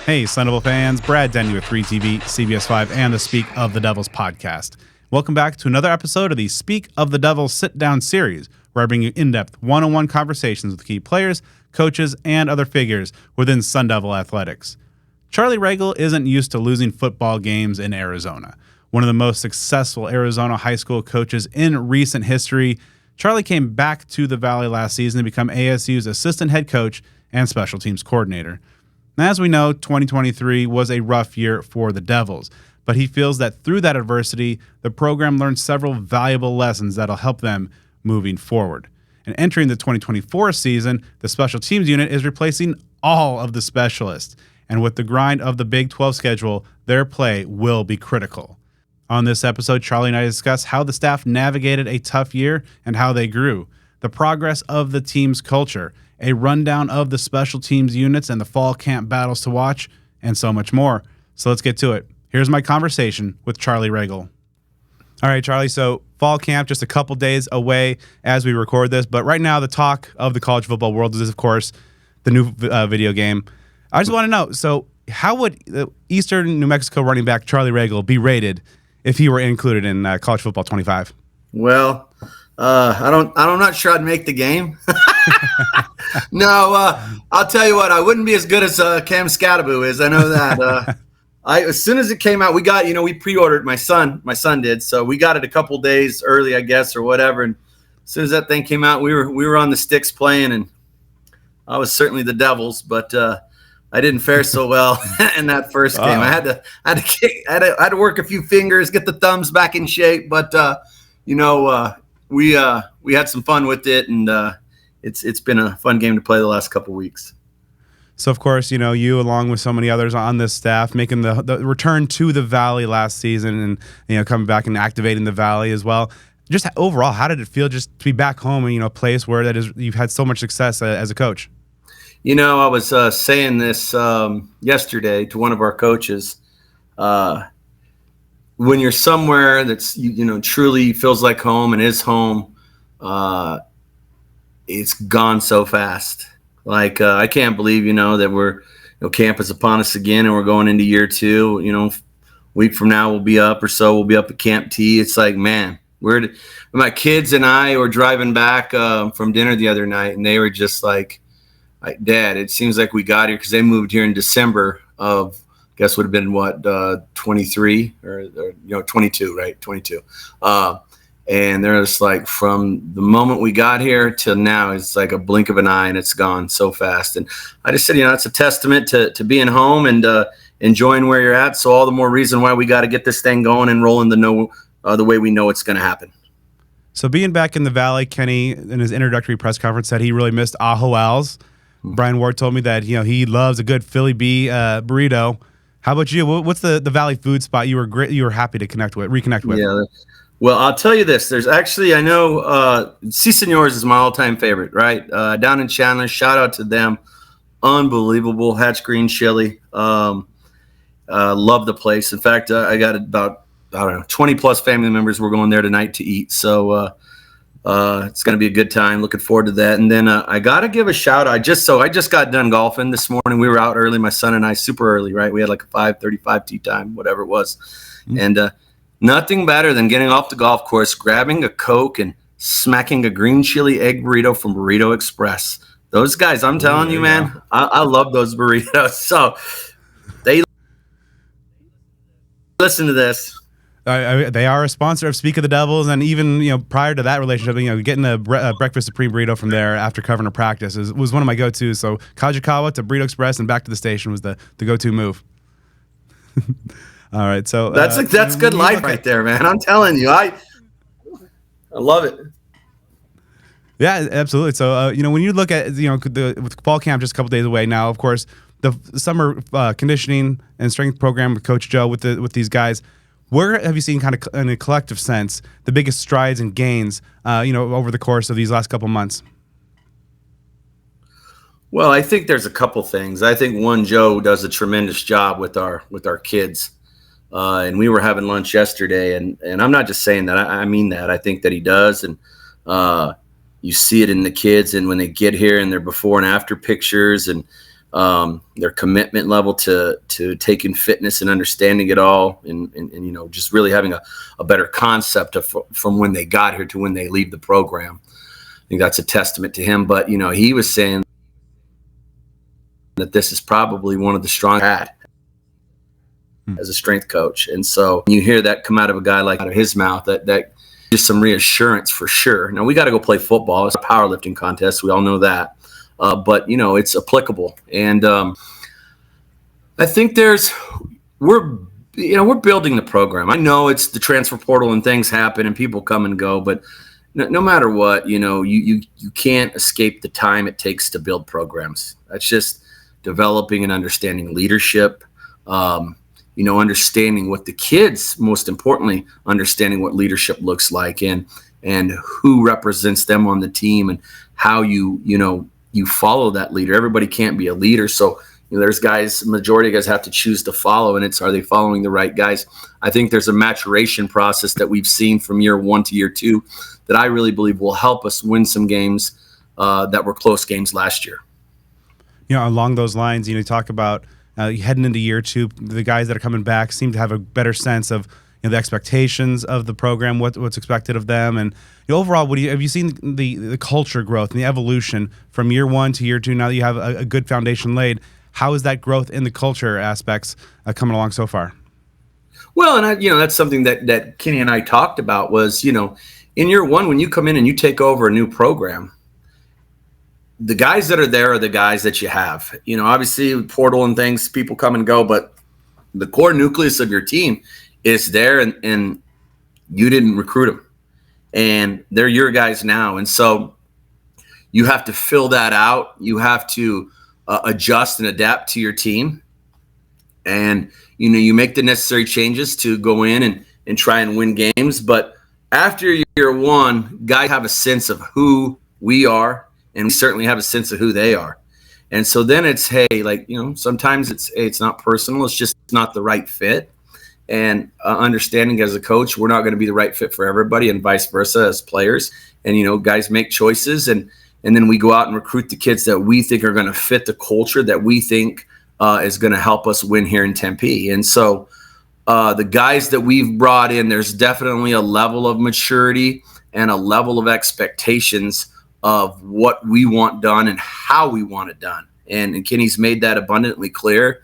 Hey, Sun Devil fans, Brad Denny with 3TV, CBS 5, and the Speak of the Devils podcast. Welcome back to another episode of the Speak of the Devils Sitdown series, where I bring you in-depth one-on-one conversations with key players, coaches, and other figures within Sun Devil athletics. Charlie Ragle isn't used to losing football games in Arizona. One of the most successful Arizona high school coaches in recent history, Charlie came back to the Valley last season to become ASU's assistant head coach and special teams coordinator. Now, as we know, 2023 was a rough year for the Devils, but he feels that through that adversity, the program learned several valuable lessons that'll help them moving forward. And entering the 2024 season, the special teams unit is replacing all of the specialists. And with the grind of the Big 12 schedule, their play will be critical. On this episode, Charlie and I discuss how the staff navigated a tough year and how they grew, the progress of the team's culture, a rundown of the special teams units and the fall camp battles to watch, and so much more. So let's get to it. Here's my conversation with Charlie Ragle. All right, Charlie, so fall camp just a couple days away as we record this, but right now the talk of the college football world is, of course, the new video game. I just want to know, so how would Eastern New Mexico running back Charlie Ragle be rated if he were included in College Football 25? Well, I'm not sure I'd make the game. No, I'll tell you what, I wouldn't be as good as Cam Scattaboo is. I know that. As soon as it came out, we pre-ordered. My son did, so we got it a couple days early, I guess, or whatever. And as soon as that thing came out, we were on the sticks playing, and I was certainly the Devils, but I didn't fare so well in that first game. I had to work a few fingers, get the thumbs back in shape, but we had some fun with it, and it's been a fun game to play the last couple weeks. So, of course, you along with so many others on this staff making the return to the Valley last season and, coming back and activating the Valley as well. Just overall, how did it feel just to be back home in, a place where you've had so much success as a coach? I was saying this yesterday to one of our coaches. When you're somewhere that's, truly feels like home and is home, it's gone so fast. Like, I can't believe, that we're, camp is upon us again and we're going into year 2. Week from now we'll be up at Camp T. It's like, man, my kids and I were driving back from dinner the other night, and they were just like, Dad, it seems like we got here because they moved here in December of, I guess would have been 23 or 22, right? 22. And they're just like, from the moment we got here till now, it's like a blink of an eye, and it's gone so fast. And I just said, it's a testament to being home and enjoying where you're at. So all the more reason why we got to get this thing going and rolling the way we know it's going to happen. So being back in the Valley, Kenny, in his introductory press conference, said he really missed Ajo Al's. Brian Ward told me that he loves a good Philly B burrito. How about you? What's the Valley food spot you were happy to reconnect with? Yeah, well, I'll tell you this. There's actually, I know Si Señors is my all-time favorite, right? Down in Chandler, shout out to them. Unbelievable Hatch Green Chili. Love the place. In fact, I got about 20 plus family members. We're going there tonight to eat. So it's going to be a good time. Looking forward to that. And then I got to give a shout out. I just got done golfing this morning. We were out early, my son and I, super early, right? We had like a 5:35 tee time, whatever it was. Mm-hmm. And nothing better than getting off the golf course, grabbing a Coke and smacking a green chili egg burrito from Burrito Express. Those guys, I'm telling you, man, I love those burritos. So they listen to this. They are a sponsor of Speak of the Devils, and even prior to that relationship, getting a breakfast supreme burrito from there after covering a practice was one of my go-tos. So Kajikawa to Burrito Express and back to the station was the go-to move. All right, so that's good life right there, man. I'm telling you, I love it. Yeah, absolutely. So when you look at with fall camp just a couple days away now, of course, the summer conditioning and strength program with Coach Joe with these guys. Where have you seen, kind of in a collective sense, the biggest strides and gains, over the course of these last couple months? Well, I think there's a couple things. I think one, Joe does a tremendous job with our kids, and we were having lunch yesterday, and I'm not just saying that. I mean that. I think that he does, and you see it in the kids, and when they get here, and their before and after pictures, and their commitment level to taking fitness and understanding it all, and just really having a better concept from when they got here to when they leave the program. I think that's a testament to him. But he was saying that this is probably one of the strongest as a strength coach, and so you hear that come out of a guy like out of his mouth, that just some reassurance for sure. Now we got to go play football. It's a powerlifting contest. We all know that. But it's applicable, and I think we're building the program. I know it's the transfer portal and things happen and people come and go, but no matter what, you can't escape the time it takes to build programs. That's just developing and understanding leadership. Understanding what the kids, most importantly, understanding what leadership looks like, and who represents them on the team, and how you follow that leader. Everybody can't be a leader. So there's guys, majority of guys have to choose to follow, and are they following the right guys? I think there's a maturation process that we've seen from year 1 to year 2 that I really believe will help us win some games that were close games last year. Along those lines, you talk about heading into year 2, the guys that are coming back seem to have a better sense of the expectations of the program, what's expected of them, and overall, have you seen the culture growth and the evolution from year 1 to year 2? Now that you have a good foundation laid, how is that growth in the culture aspects coming along so far? Well, and that's something that Kenny and I talked about was, in year 1, when you come in and you take over a new program, the guys that are there are the guys that you have. Obviously portal and things, people come and go, but the core nucleus of your team is there, and you didn't recruit them, and they're your guys now. And so you have to fill that out. You have to adjust and adapt to your team. And, you make the necessary changes to go in and try and win games. But after year 1, guys have a sense of who we are, and we certainly have a sense of who they are. And so then it's, hey, sometimes it's not personal. It's just not the right fit. And understanding as a coach, we're not going to be the right fit for everybody, and vice versa as players. And, guys make choices, and then we go out and recruit the kids that we think are going to fit the culture that we think is going to help us win here in Tempe. And so the guys that we've brought in, there's definitely a level of maturity and a level of expectations of what we want done and how we want it done. And Kenny's made that abundantly clear.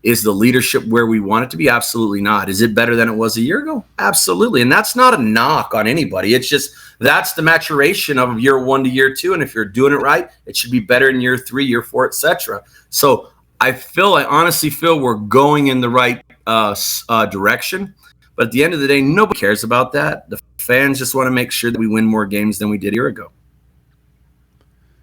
Is the leadership where we want it to be? Absolutely not. Is it better than it was a year ago? Absolutely. And that's not a knock on anybody. It's just that's the maturation of year 1 to year 2. And if you're doing it right, it should be better in year 3, year 4, etc. So I honestly feel we're going in the right direction. But at the end of the day, nobody cares about that. The fans just want to make sure that we win more games than we did a year ago.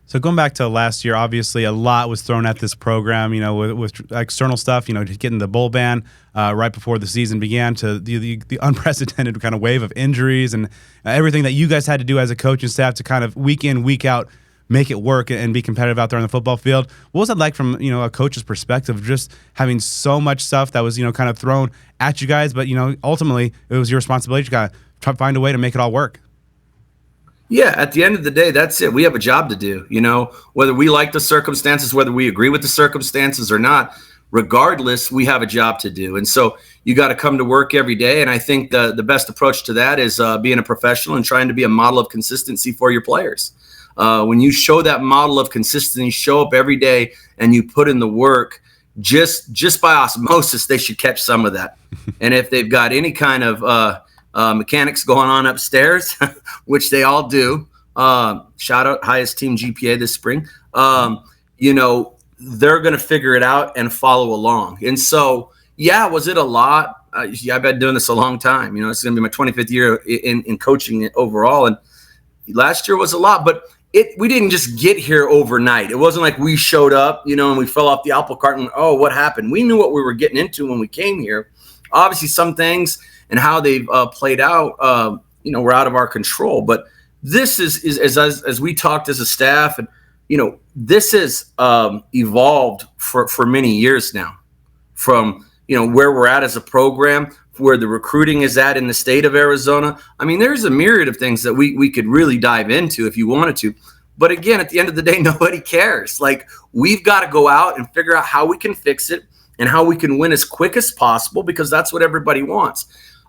So going back to last year, obviously a lot was thrown at this program, with external stuff, getting the bowl ban right before the season began, to the unprecedented kind of wave of injuries and everything that you guys had to do as a coaching staff to kind of week in, week out, make it work and be competitive out there on the football field. What was that like from, a coach's perspective, just having so much stuff that was, kind of thrown at you guys, but, ultimately it was your responsibility to kind of try to find a way to make it all work? Yeah, at the end of the day, that's it. We have a job to do, whether we like the circumstances, whether we agree with the circumstances or not, regardless, we have a job to do. And so you got to come to work every day. And I think the best approach to that is being a professional and trying to be a model of consistency for your players. When you show that model of consistency, show up every day and you put in the work, just by osmosis, they should catch some of that. And if they've got any kind of mechanics going on upstairs, which they all do. Shout out highest team GPA this spring. They're going to figure it out and follow along. And so, yeah, was it a lot? I've been doing this a long time. It's going to be my 25th year in coaching overall. And last year was a lot, but we didn't just get here overnight. It wasn't like we showed up, and we fell off the apple cart and, oh, what happened? We knew what we were getting into when we came here. Obviously, some things and how they've played out, were out of our control. But this is as we talked as a staff, and this has evolved for many years now, from where we're at as a program, where the recruiting is at in the state of Arizona. I mean, there's a myriad of things that we could really dive into if you wanted to. But again, at the end of the day, nobody cares. Like, we've got to go out and figure out how we can fix it and how we can win as quick as possible, because that's what everybody wants.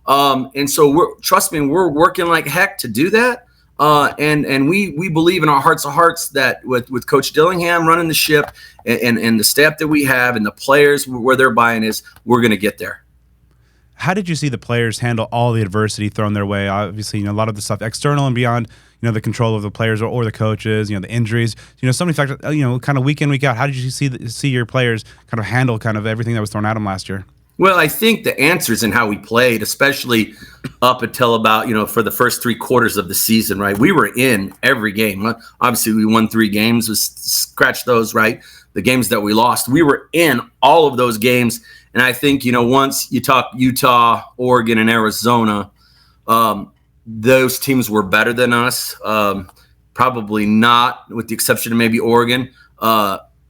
And so trust me, we're working like heck to do that. And we believe in our hearts of hearts that with Coach Dillingham running the ship and the staff that we have and the players where they're buying is, we're going to get there. How did you see the players handle all the adversity thrown their way? Obviously, a lot of the stuff external and beyond, the control of the players or the coaches, the injuries, so many factors, kind of week in, week out. How did you see your players kind of handle kind of everything that was thrown at them last year? Well, I think the answer's in how we played, especially up until about, for the first 3 quarters of the season, right? We were in every game. Obviously, we won 3 games. Scratch those, right? The games that we lost, we were in all of those games. And I think, once you talk Utah, Oregon, and Arizona, those teams were better than us. Probably not, with the exception of maybe Oregon.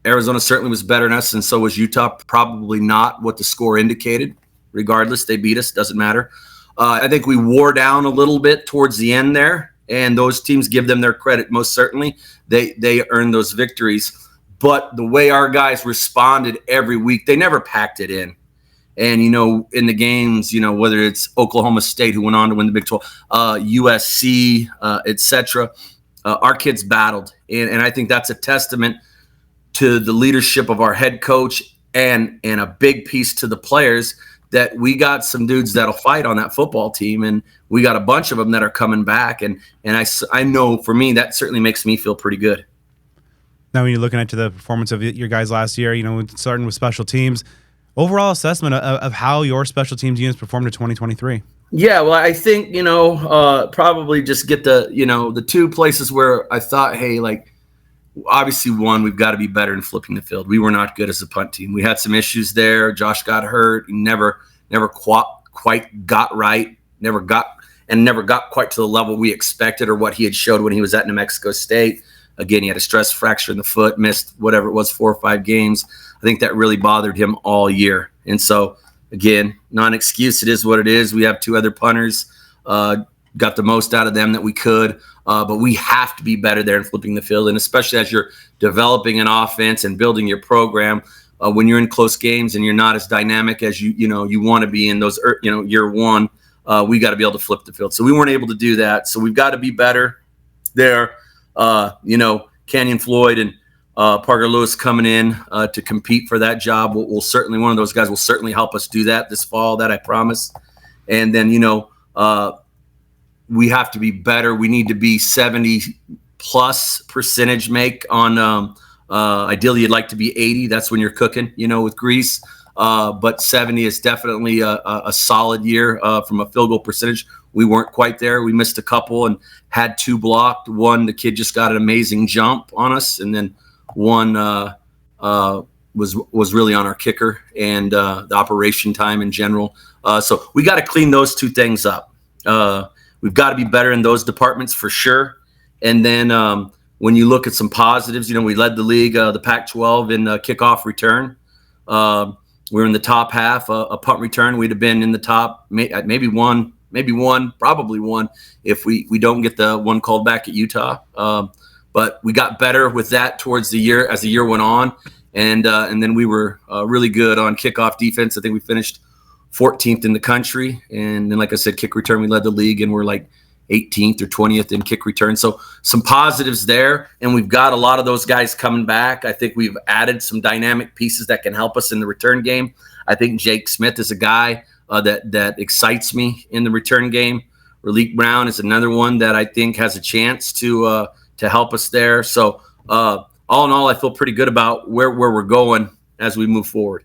Arizona certainly was better than us, and so was Utah. Probably not what the score indicated. Regardless, they beat us. Doesn't matter. I think we wore down a little bit towards the end there, and those teams, give them their credit. Most certainly, they earned those victories. But the way our guys responded every week, they never packed it in. And, in the games, whether it's Oklahoma State, who went on to win the Big 12, USC, et cetera, our kids battled. And I think that's a testament to the leadership of our head coach and a big piece to the players, that we got some dudes that'll fight on that football team. And we got a bunch of them that are coming back. And I know for me, that certainly makes me feel pretty good. Now, when you're looking into the performance of your guys last year, starting with special teams, overall assessment of how your special teams units performed in 2023. Yeah, well, I think, probably just get the 2 places where I thought, hey, like, obviously, one, we've got to be better in flipping the field. We were not good as a punt team. We had some issues there. Josh got hurt. He never quite got right. Never got quite to the level we expected or what he had showed when he was at New Mexico State. Again, he had a stress fracture in the foot, missed whatever it was, 4 or 5 games. I think that really bothered him all year. And so, again, not an excuse. It is what it is. We have 2 other punters, got the most out of them that we could. But we have to be better there in flipping the field. And especially as you're developing an offense and building your program, when you're in close games and you're not as dynamic as you want to be in those, year one, we got to be able to flip the field. So we weren't able to do that. So we've got to be better there. Canyon Floyd and Parker Lewis coming in to compete for that job will certainly, one of those guys will certainly help us do that this fall, that I promise. And then, we have to be better. We need to be 70+ percentage make on, ideally you'd like to be 80. That's when you're cooking, with grease. But 70 is definitely a solid year from a field goal percentage. We weren't quite there. We missed a couple and had 2 blocked. One, the kid just got an amazing jump on us. And then one was really on our kicker and the operation time in general. So we got to clean those 2 things up. We've got to be better in those departments for sure. And then when you look at some positives, we led the league, the Pac-12 in kickoff return. We're in the top half, a punt return. We'd have been in the top, maybe one, probably one, if we don't get the one called back at Utah. But we got better with that towards the year as the year went on. And then we were really good on kickoff defense. I think we finished 14th in the country. And then, like I said, kick return, we led the league and we're like 18th or 20th in kick return. So some positives there. And we've got a lot of those guys coming back. I think we've added some dynamic pieces that can help us in the return game. I think Jake Smith is a guy that excites me in the return game. Raleek Brown is another one that I think has a chance to help us there. So all in all, I feel pretty good about where we're going as we move forward.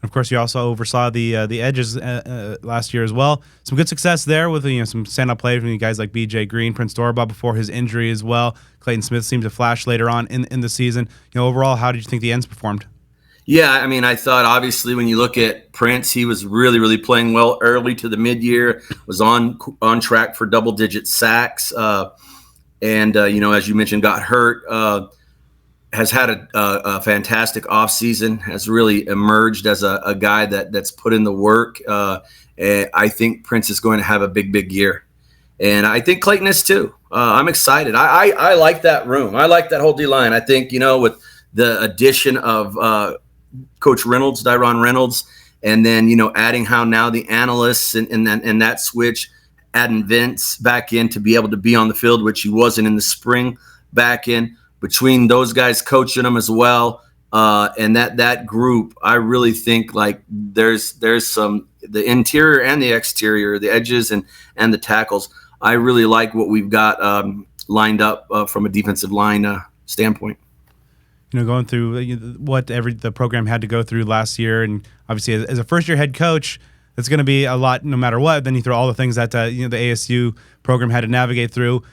Of course, you also oversaw the edges last year as well. Some good success there with some stand-up plays from you guys like B.J. Green, Prince Dorba before his injury as well. Clayton Smith seemed to flash later on in the season. Overall, how did you think the ends performed? Yeah, I mean, I thought obviously when you look at Prince, he was really, really playing well early to the mid-year, was on track for double-digit sacks, and as you mentioned, got hurt. Has had a fantastic offseason, has really emerged as a guy that's put in the work. I think Prince is going to have a big, big year. And I think Clayton is too. I'm excited. I like that room. I like that whole D-line. I think, with the addition of Coach Reynolds, Dyron Reynolds, and then, adding how now the analysts and that switch, adding Vince back in to be able to be on the field, which he wasn't in the spring, back in between those guys coaching them as well. And that group, I really think like there's some, the interior and the exterior, the edges and the tackles. I really like what we've got lined up from a defensive line standpoint. Going through what the program had to go through last year, and obviously as a first-year head coach, it's going to be a lot no matter what. Then you throw all the things that the ASU program had to navigate through.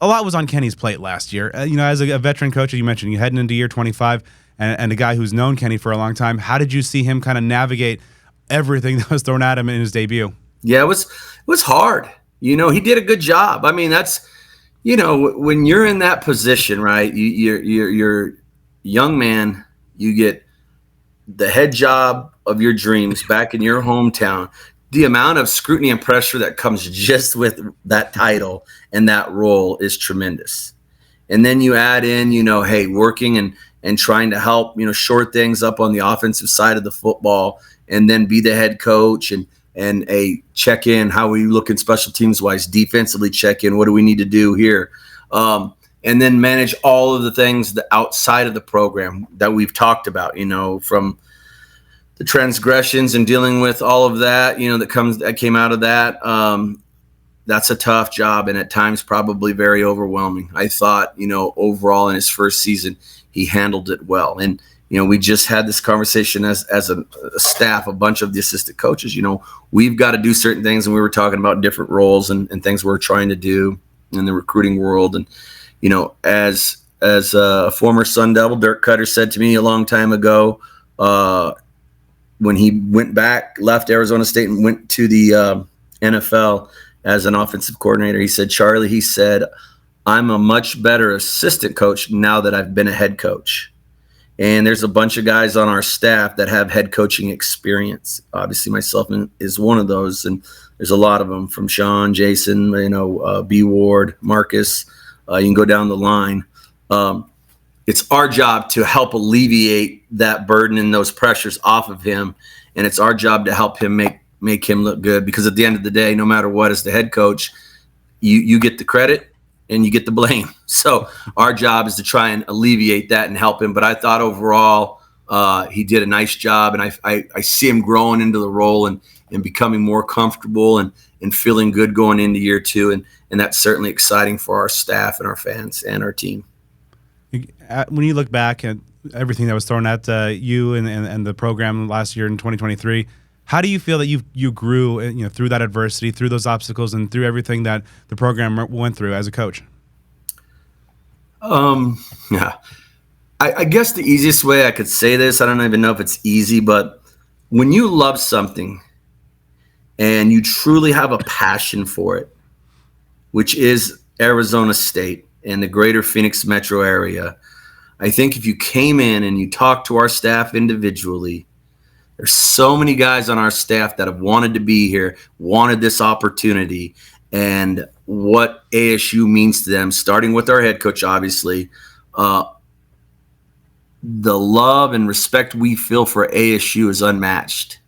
A lot was on Kenny's plate last year. As a veteran coach, as you mentioned, you're heading into year 25, and a guy who's known Kenny for a long time. How did you see him kind of navigate everything that was thrown at him in his debut? Yeah, it was hard. He did a good job. I mean, that's when you're in that position, right? You're young man, you get the head job of your dreams back in your hometown. The amount of scrutiny and pressure that comes just with that title and that role is tremendous. And then you add in, hey, working and trying to help, shore things up on the offensive side of the football, and then be the head coach and a check in, how are we looking special teams wise, defensively check in, what do we need to do here? And then manage all of the things outside of the program that we've talked about, from the transgressions and dealing with all of that, that came out of that. That's a tough job, and at times probably very overwhelming. I thought, overall in his first season, he handled it well. And, we just had this conversation as a staff, a bunch of the assistant coaches, we've got to do certain things. And we were talking about different roles and things we're trying to do in the recruiting world. And, as a former Sun Devil, Dirk Cutter said to me a long time ago, when he left Arizona State and went to the NFL as an offensive coordinator, he said, Charlie, he said, I'm a much better assistant coach now that I've been a head coach. And there's a bunch of guys on our staff that have head coaching experience. Obviously, myself is one of those, and there's a lot of them, from Sean, Jason, B. Ward, Marcus. You can go down the line. It's our job to help alleviate that burden and those pressures off of him, and it's our job to help him make him look good. Because at the end of the day, no matter what, as the head coach, you get the credit and you get the blame. So our job is to try and alleviate that and help him. But I thought overall he did a nice job, and I see him growing into the role and becoming more comfortable and feeling good going into year two. And that's certainly exciting for our staff and our fans and our team. When you look back at everything that was thrown at you and the program last year in 2023, how do you feel that you grew through that adversity, through those obstacles, and through everything that the program went through as a coach? Yeah, I guess the easiest way I could say this, I don't even know if it's easy, but when you love something and you truly have a passion for it, which is Arizona State and the greater Phoenix metro area, I think if you came in and you talked to our staff individually, there's so many guys on our staff that have wanted to be here, wanted this opportunity, and what ASU means to them, starting with our head coach, obviously. The love and respect we feel for ASU is unmatched.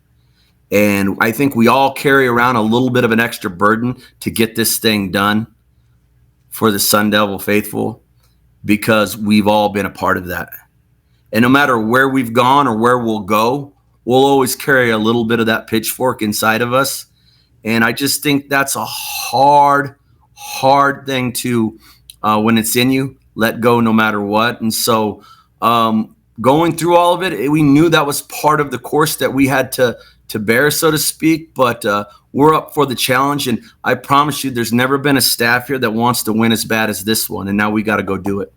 And I think we all carry around a little bit of an extra burden to get this thing done for the Sun Devil faithful, because we've all been a part of that. And no matter where we've gone or where we'll go, we'll always carry a little bit of that pitchfork inside of us. And I just think that's a hard thing to, when it's in you, let go no matter what. And so going through all of it, we knew that was part of the course that we had to bear, so to speak. But we're up for the challenge. And I promise you, there's never been a staff here that wants to win as bad as this one. And now we got to go do it.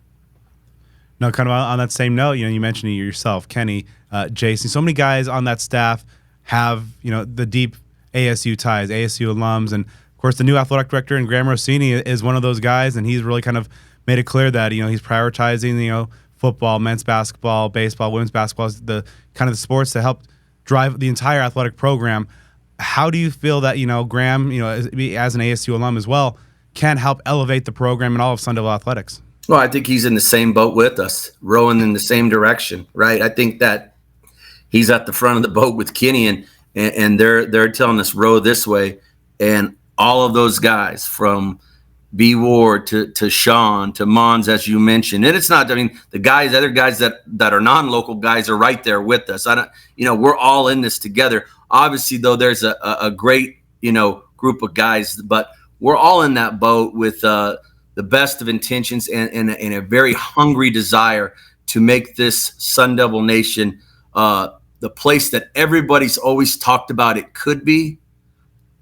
No, kind of on that same note, you mentioned it yourself, Kenny, Jason. So many guys on that staff have, the deep ASU ties, ASU alums, and of course the new athletic director and Graham Rossini is one of those guys, and he's really kind of made it clear that he's prioritizing football, men's basketball, baseball, women's basketball, the kind of the sports to help drive the entire athletic program. How do you feel that Graham, as an ASU alum as well, can help elevate the program and all of Sun Devil athletics? Well, I think he's in the same boat with us, rowing in the same direction, right? I think that he's at the front of the boat with Kenny, and they're telling us row this way, and all of those guys from B Ward to Sean to Mons, as you mentioned, and it's not. I mean, other guys that are non-local guys are right there with us. We're all in this together. Obviously, though, there's a great group of guys, but we're all in that boat with the best of intentions and a very hungry desire to make this Sun Devil Nation the place that everybody's always talked about it could be,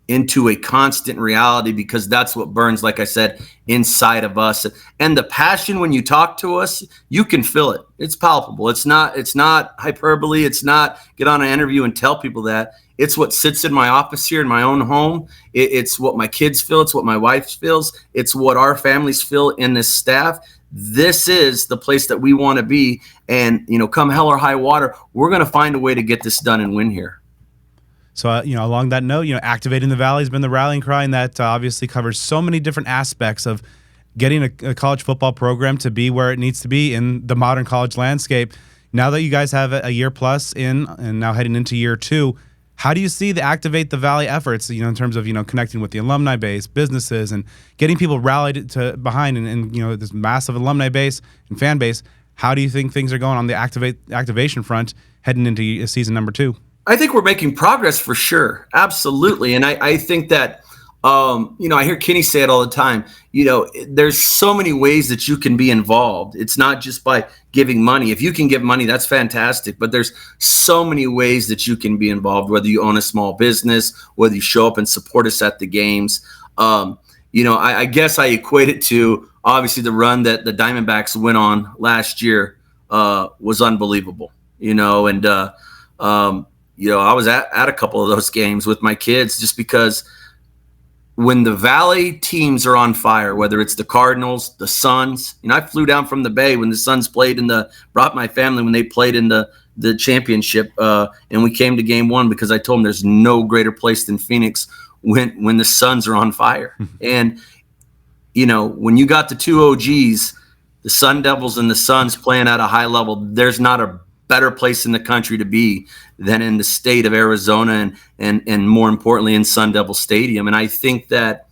into a constant reality, because that's what burns, like I said, inside of us. And the passion, when you talk to us, you can feel it. It's palpable. It's not hyperbole. It's not get on an interview and tell people that. It's what sits in my office here in my own home. It's what my kids feel. It's what my wife feels. It's what our families feel in this staff. This is the place that we want to be. And, come hell or high water, we're going to find a way to get this done and win here. So, along that note, activating the Valley has been the rallying cry, and that obviously covers so many different aspects of getting a college football program to be where it needs to be in the modern college landscape. Now that you guys have a year plus in and now heading into year 2, how do you see the Activate the Valley efforts, in terms of, connecting with the alumni base, businesses, and getting people rallied behind and this massive alumni base and fan base? How do you think things are going on the activation front heading into season number 2? I think we're making progress for sure. Absolutely. And I think that, I hear Kenny say it all the time, there's so many ways that you can be involved. It's not just by giving money. If you can give money, that's fantastic. But there's so many ways that you can be involved, whether you own a small business, whether you show up and support us at the games. I guess I equate it to, obviously, the run that the Diamondbacks went on last year was unbelievable, I was at a couple of those games with my kids, just because when the Valley teams are on fire, whether it's the Cardinals, the Suns, I flew down from the Bay when the Suns played brought my family when they played in the championship, and we came to game 1 because I told them there's no greater place than Phoenix when the Suns are on fire. And, when you got the 2 OGs, the Sun Devils and the Suns playing at a high level, there's not a better place in the country to be than in the state of Arizona and more importantly in Sun Devil Stadium. And I think that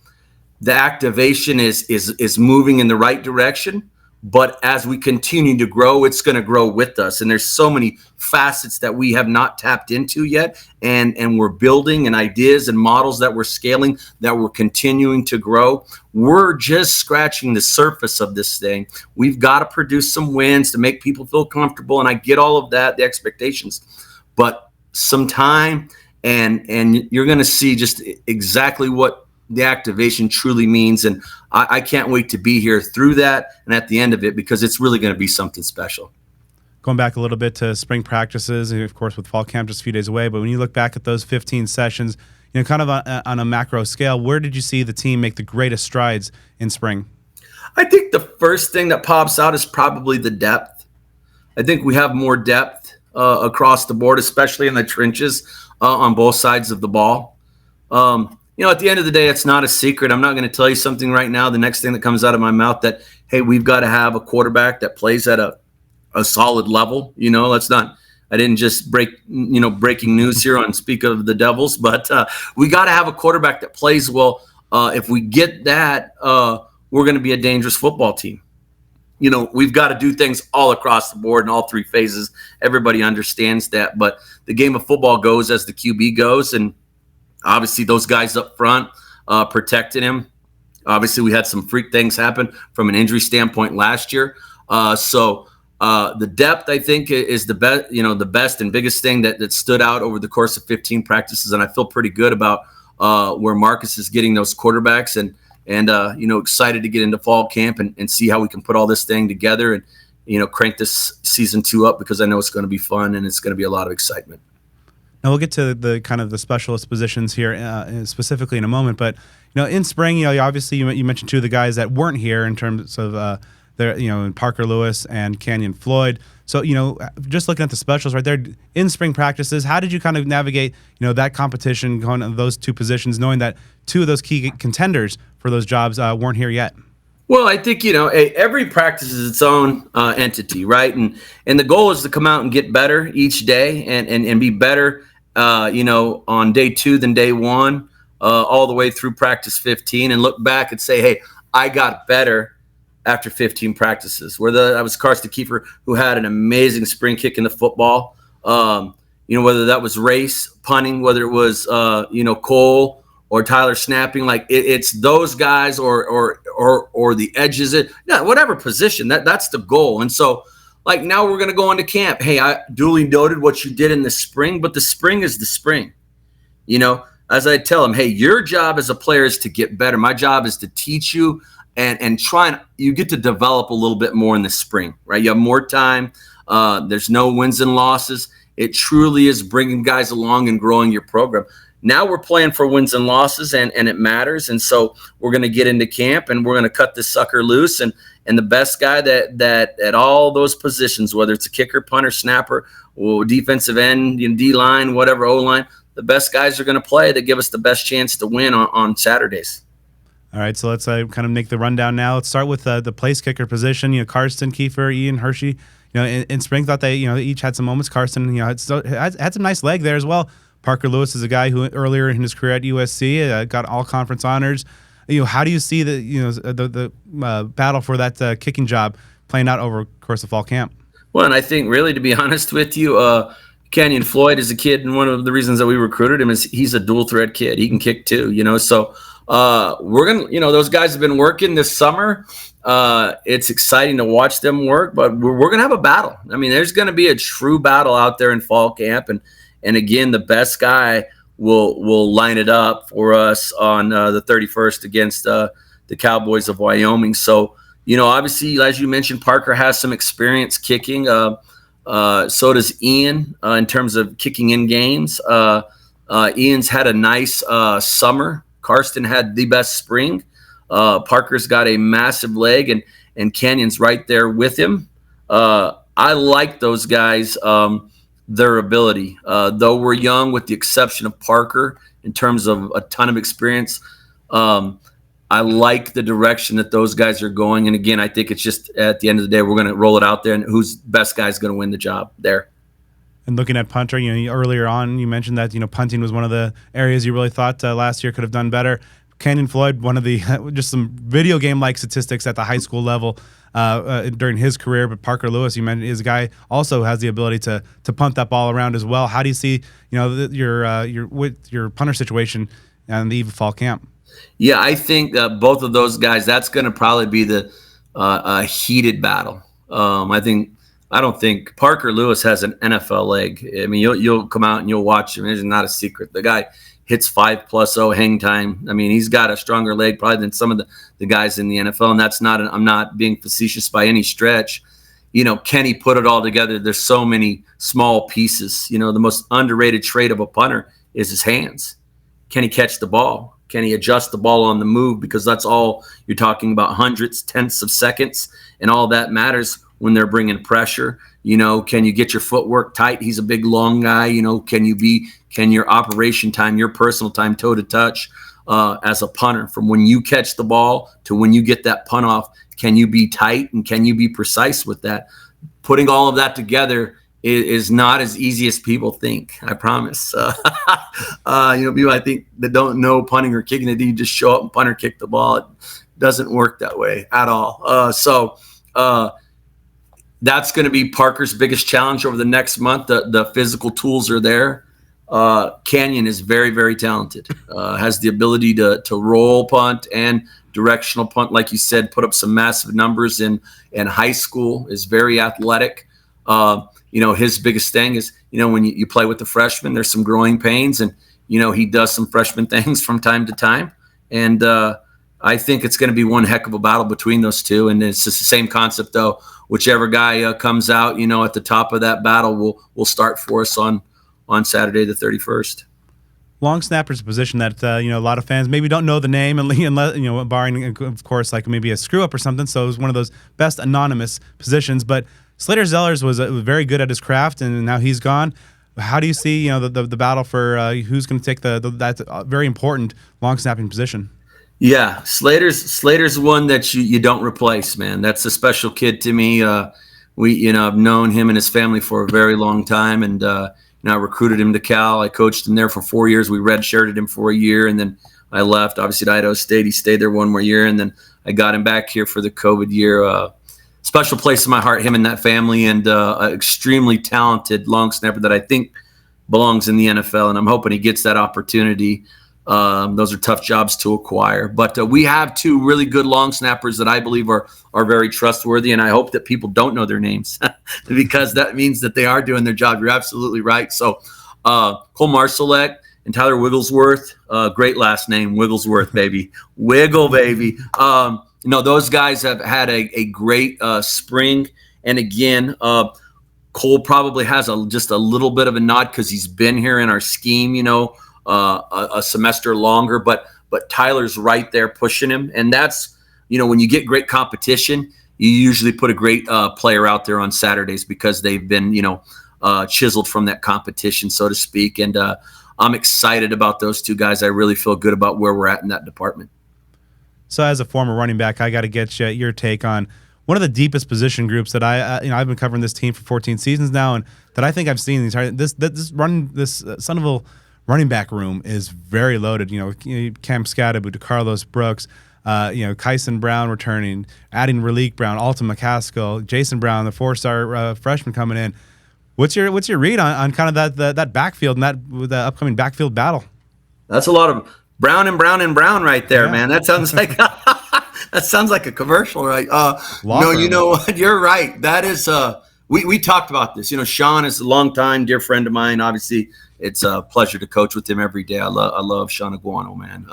the activation is moving in the right direction, but as we continue to grow, it's going to grow with us. And there's so many facets that we have not tapped into yet, and we're building, and ideas and models that we're scaling, that we're continuing to grow. We're just scratching the surface of this thing. We've got to produce some wins to make people feel comfortable, and I get all of that, the expectations, but some time, and you're going to see just exactly what the activation truly means. And I can't wait to be here through that and at the end of it, because it's really going to be something special. Going back a little bit to spring practices, and of course with fall camp just a few days away, but when you look back at those 15 sessions, kind of on a macro scale, where did you see the team make the greatest strides in spring? I think the first thing that pops out is probably the depth. I think we have more depth across the board, especially in the trenches on both sides of the ball. At the end of the day, it's not a secret. I'm not going to tell you something right now, the next thing that comes out of my mouth, that, hey, we've got to have a quarterback that plays at a solid level. Let's not, I didn't just breaking news here on Speak of the Devils, but we got to have a quarterback that plays well. If we get that, we're going to be a dangerous football team. We've got to do things all across the board in all 3 phases. Everybody understands that, but the game of football goes as the QB goes, and obviously those guys up front protected him. Obviously, we had some freak things happen from an injury standpoint last year. So the depth, I think, is the best. The best and biggest thing that stood out over the course of 15 practices, and I feel pretty good about where Marcus is getting those quarterbacks, and excited to get into fall camp and see how we can put all this thing together and crank this season 2 up, because I know it's going to be fun and it's going to be a lot of excitement. Now we'll get to the kind of the specialist positions here specifically in a moment, but in spring, obviously you mentioned 2 of the guys that weren't here in terms of there, and Parker Lewis and Canyon Floyd. So, just looking at the specials right there in spring practices, how did you kind of navigate, that competition going on those two positions, knowing that two of those key contenders for those jobs weren't here yet? Well, I think, every practice is its own entity, right? And the goal is to come out and get better each day and be better, on day 2 than day 1, all the way through practice 15, and look back and say, hey, I got better after 15 practices. That was Karsten Kiefer, who had an amazing spring kick in the football. Whether that was Race punting, whether it was, Cole or Tyler snapping, like it's those guys or the edges, whatever position, that's the goal. And so, like, now we're going to go into camp. Hey, I duly noted what you did in the spring, but the spring is the spring. As I tell them, hey, your job as a player is to get better. My job is to teach you and you get to develop a little bit more in the spring, right? You have more time. There's no wins and losses. It truly is bringing guys along and growing your program. Now we're playing for wins and losses, and it matters. And so we're going to get into camp, and we're going to cut this sucker loose. And the best guy that at all those positions, whether it's a kicker, punter, snapper, or defensive end, D-line, whatever, O-line, the best guys are going to play that give us the best chance to win on Saturdays. All right, so let's kind of make the rundown now. Let's start with the place kicker position. Karsten Kiefer, Ian Hershey. In spring, thought they each had some moments. Karsten, had some nice leg there as well. Parker Lewis is a guy who earlier in his career at USC got all conference honors. How do you see the battle for that kicking job playing out over the course of fall camp? Well, and I think really, to be honest with you, Canyon Floyd is a kid, and one of the reasons that we recruited him is he's a dual threat kid. He can kick too, So we're gonna, those guys have been working this summer. It's exciting to watch them work, but we're gonna have a battle. I mean, there's gonna be a true battle out there in fall camp, and again, the best guy will line it up for us on the 31st against the Cowboys of Wyoming. So, obviously, as you mentioned, Parker has some experience kicking. So does Ian in terms of kicking in games. Ian's had a nice summer. Karsten had the best spring. Parker's got a massive leg, and Canyon's right there with him. I like those guys. Their ability, though we're young, with the exception of Parker in terms of a ton of experience. I like the direction that those guys are going. And again, I think it's just at the end of the day, we're going to roll it out there, and who's best guy is going to win the job there. And looking at Punter, earlier on, you mentioned that, punting was one of the areas you really thought last year could have done better. Canyon Floyd, one of the just some video game-like statistics at the high school level during his career. But Parker Lewis, you mentioned, is a guy also has the ability to punt that ball around as well. How do you see your punter situation on the eve of fall camp? Yeah, I think both of those guys, that's going to probably be the heated battle. I don't think Parker Lewis has an NFL leg. I mean, you'll come out and you'll watch him. It's not a secret. The guy hits 5+0 hang time. I mean, he's got a stronger leg probably than some of the guys in the NFL. And that's not, I'm not being facetious by any stretch. Can he put it all together? There's so many small pieces. The most underrated trait of a punter is his hands. Can he catch the ball? Can he adjust the ball on the move? Because that's all you're talking about, hundredths, tenths of seconds. And all that matters when they're bringing pressure. Can you get your footwork tight? He's a big, long guy. Can your operation time, your personal time, toe to touch as a punter, from when you catch the ball to when you get that punt off, can you be tight and can you be precise with that? Putting all of that together is not as easy as people think. I promise. People I think that don't know punting or kicking, you just show up and punt or kick the ball. It doesn't work that way at all. So that's going to be Parker's biggest challenge over the next month. The physical tools are there. Canyon is very, very talented. Has the ability to roll punt and directional punt, like you said, put up some massive numbers in high school. Is very athletic. His biggest thing is, when you play with the freshmen, there's some growing pains, and he does some freshman things from time to time. And I think it's going to be one heck of a battle between those two. And it's just the same concept, though. Whichever guy comes out, at the top of that battle will start for us on Saturday the 31st. long snapper is a position that a lot of fans maybe don't know the name, unless barring of course like maybe a screw up or something. So it was one of those best anonymous positions. But Slater Zellers was very good at his craft, and now he's gone. How do you see the battle for who's going to take that very important long snapping position? Yeah, Slater's one that you don't replace, man. That's a special kid to me. I've known him and his family for a very long time, and I recruited him to Cal. I coached him there for 4 years. We redshirted him for a year, and then I left. Obviously, at Idaho State, he stayed there one more year, and then I got him back here for the COVID year. Special place in my heart, him and that family, and an extremely talented long snapper that I think belongs in the NFL, and I'm hoping he gets that opportunity. Those are tough jobs to acquire. But we have two really good long snappers that I believe are very trustworthy, and I hope that people don't know their names because that means that they are doing their job. You're absolutely right. So Cole Marsalek and Tyler Wigglesworth, great last name, Wigglesworth, baby. Wiggle, baby. Those guys have had a great spring. And again, Cole probably has just a little bit of a nod because he's been here in our scheme, a semester longer, but Tyler's right there pushing him. And that's, when you get great competition, you usually put a great player out there on Saturdays because they've been, chiseled from that competition, so to speak. And I'm excited about those two guys. I really feel good about where we're at in that department. So as a former running back, I got to get your take on one of the deepest position groups that I've been covering this team for 14 seasons now, and that I think I've seen this Sonneville running back room is very loaded. Cam Scadaboo, DeCarlos Brooks, Kyson Brown returning, adding Raleek Brown, Alton McCaskill, Jason Brown, the 4-star freshman coming in. What's your read on kind of that backfield and the upcoming backfield battle? That's a lot of Brown and Brown and Brown right there, man. That sounds like a commercial, right? No, you know what? You're right. That is we talked about this. Sean is a longtime dear friend of mine. Obviously, it's a pleasure to coach with him every day. I love Sean Aguano, man.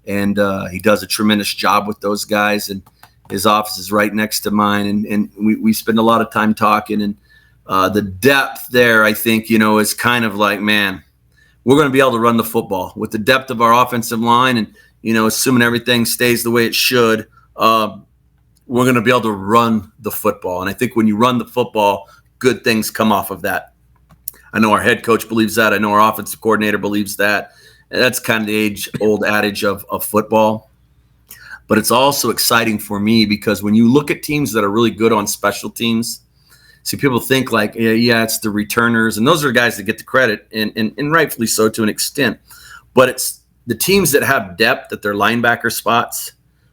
And he does a tremendous job with those guys, and his office is right next to mine, and we spend a lot of time talking, and the depth there, I think, is kind of like, man, we're going to be able to run the football with the depth of our offensive line, and assuming everything stays the way it should, we're going to be able to run the football. And I think when you run the football, good things come off of that. I know our head coach believes that. I know our offensive coordinator believes that. And that's kind of the age-old adage of football. But it's also exciting for me because when you look at teams that are really good on special teams, see, people think like, yeah, it's the returners, and those are guys that get the credit, and rightfully so to an extent. But it's the teams that have depth at their linebacker spots,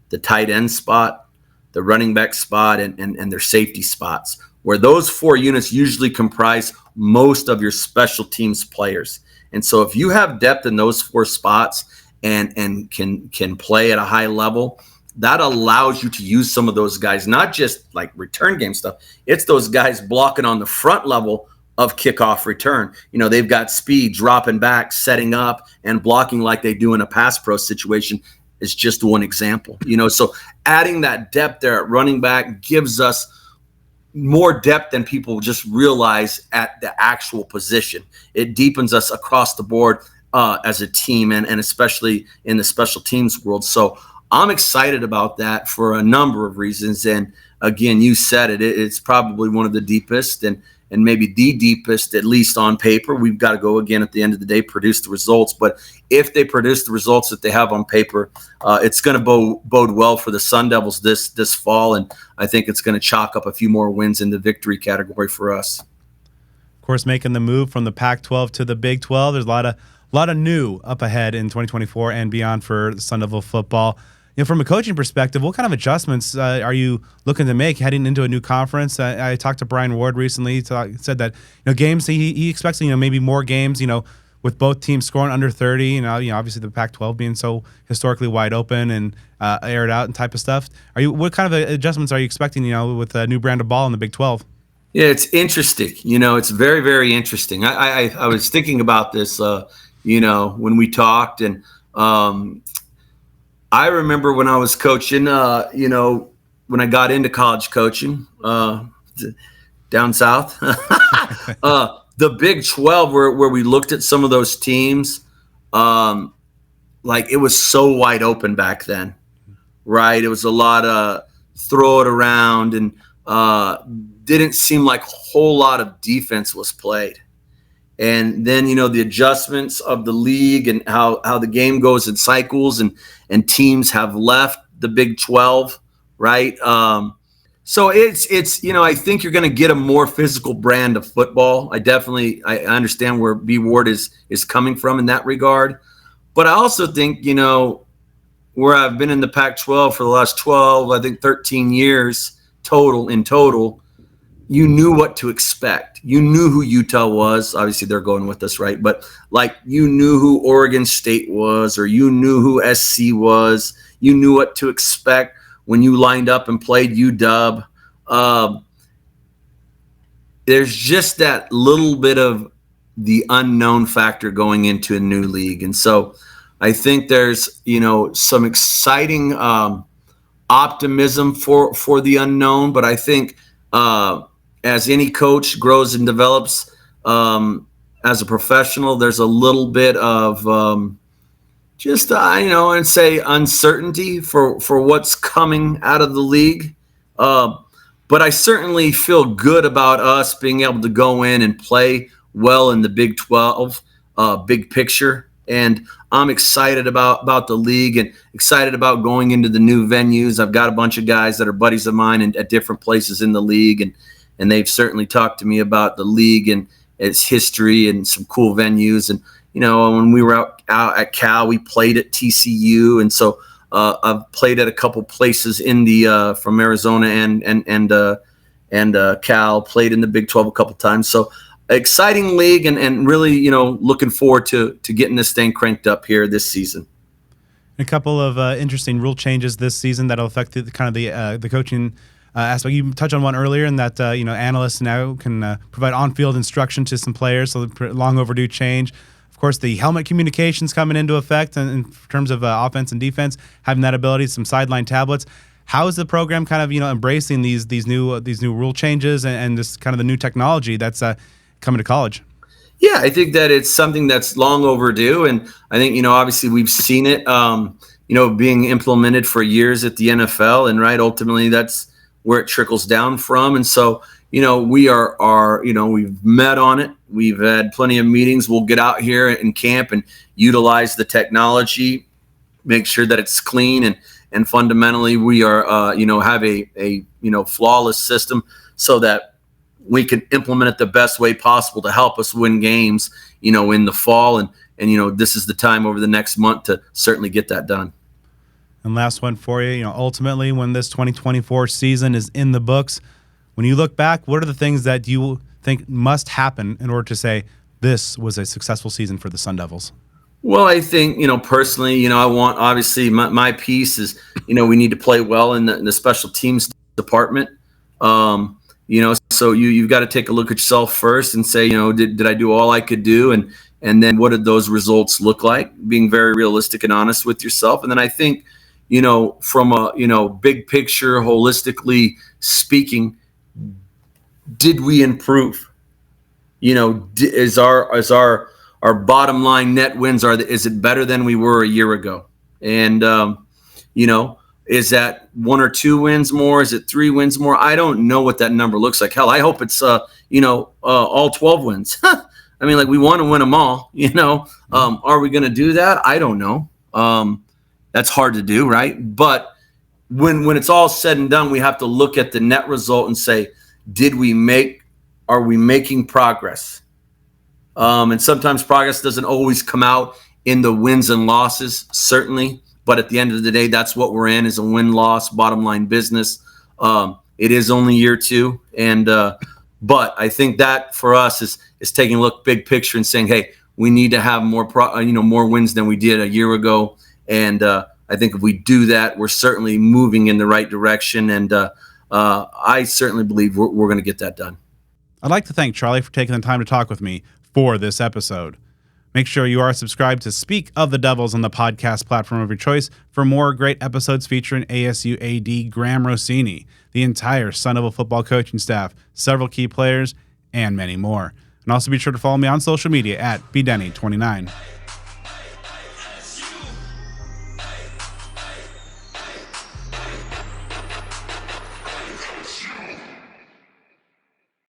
the tight end spot, the running back spot, and their safety spots, where those four units usually comprise most of your special teams players. And so if you have depth in those four spots and can play at a high level, that allows you to use some of those guys, not just like return game stuff. It's those guys blocking on the front level of kickoff return. They've got speed, dropping back, setting up, and blocking like they do in a pass pro situation is just one example. So adding that depth there at running back gives us more depth than people just realize at the actual position. It deepens us across the board as a team, and especially in the special teams world. So I'm excited about that for a number of reasons. And again, you said it, it's probably one of the deepest and maybe the deepest, at least on paper. We've got to go again at the end of the day, produce the results. But if they produce the results that they have on paper, it's going to bode well for the Sun Devils this fall. And I think it's going to chalk up a few more wins in the victory category for us. Of course, making the move from the Pac-12 to the Big 12, there's a lot of new up ahead in 2024 and beyond for Sun Devil football. From a coaching perspective, what kind of adjustments are you looking to make heading into a new conference? I talked to Brian Ward recently. He said that games he expects maybe more games with both teams scoring under 30. Obviously the Pac-12 being so historically wide open and aired out and type of stuff. What kind of adjustments are you expecting? With a new brand of ball in the Big 12? Yeah, it's interesting. It's very, very interesting. I was thinking about this. When we talked, and I remember when I was coaching, when I got into college coaching down south, the Big 12, where we looked at some of those teams, like it was so wide open back then, right? It was a lot of throw it around, and didn't seem like a whole lot of defense was played. And then, the adjustments of the league and how the game goes in cycles, and teams have left the Big 12, right? So it's I think you're going to get a more physical brand of football. I understand where B Ward is coming from in that regard. But I also think, where I've been in the Pac-12 for the last 12, I think 13 years total, you knew what to expect. You knew who Utah was. Obviously, they're going with us, right? But you knew who Oregon State was, or you knew who SC was. You knew what to expect when you lined up and played UW. There's just that little bit of the unknown factor going into a new league. And so I think there's, some exciting optimism for the unknown. But I think as any coach grows and develops as a professional, there's a little bit of and say uncertainty for what's coming out of the league. But I certainly feel good about us being able to go in and play well in the Big 12, big picture. And I'm excited about the league and excited about going into the new venues. I've got a bunch of guys that are buddies of mine at different places in the league, and they've certainly talked to me about the league and its history and some cool venues. And when we were out at Cal, we played at TCU, and so I've played at a couple places in the from Arizona and Cal. Played in the Big 12 a couple times. So exciting league, and really looking forward to getting this thing cranked up here this season. A couple of interesting rule changes this season that'll affect the coaching aspect. You touched on one earlier, and that analysts now can provide on-field instruction to some players. So long overdue change. Of course, the helmet communications coming into effect in terms of offense and defense, having that ability, some sideline tablets. How is the program kind of embracing these new rule changes and this kind of the new technology that's coming to college? Yeah, I think that it's something that's long overdue, and I think obviously we've seen it being implemented for years at the NFL, and right, ultimately that's where it trickles down from. And so we are we've met on it. We've had plenty of meetings. We'll get out here in camp and utilize the technology, make sure that it's clean, and fundamentally we are have a flawless system so that we can implement it the best way possible to help us win games in the fall, and this is the time over the next month to certainly get that done. And last one for you, ultimately when this 2024 season is in the books, when you look back, what are the things that you think must happen in order to say this was a successful season for the Sun Devils? Well, I think, personally, I want, obviously my piece is, we need to play well in the special teams department. So you've got to take a look at yourself first and say, did I do all I could do? And then what did those results look like? Being very realistic and honest with yourself. And then I think, from a, big picture, holistically speaking, did we improve? Is our bottom line net wins, is it better than we were a year ago? And, is that 1 or 2 wins more? Is it 3 wins more? I don't know what that number looks like. Hell, I hope it's, all 12 wins. I mean, we want to win them all, Are we going to do that? I don't know. That's hard to do, right? But when it's all said and done, we have to look at the net result and say, are we making progress? And sometimes progress doesn't always come out in the wins and losses, certainly. But at the end of the day, that's what we're in, is a win-loss, bottom-line business. It is only year 2. But I think that for us is taking a look big picture and saying, hey, we need to have more wins than we did a year ago. And I think if we do that, we're certainly moving in the right direction. And I certainly believe we're going to get that done. I'd like to thank Charlie for taking the time to talk with me for this episode. Make sure you are subscribed to Speak of the Devils on the podcast platform of your choice for more great episodes featuring ASU AD Graham Rossini, the entire Sun Devil football coaching staff, several key players, and many more. And also be sure to follow me on social media at bdenny29.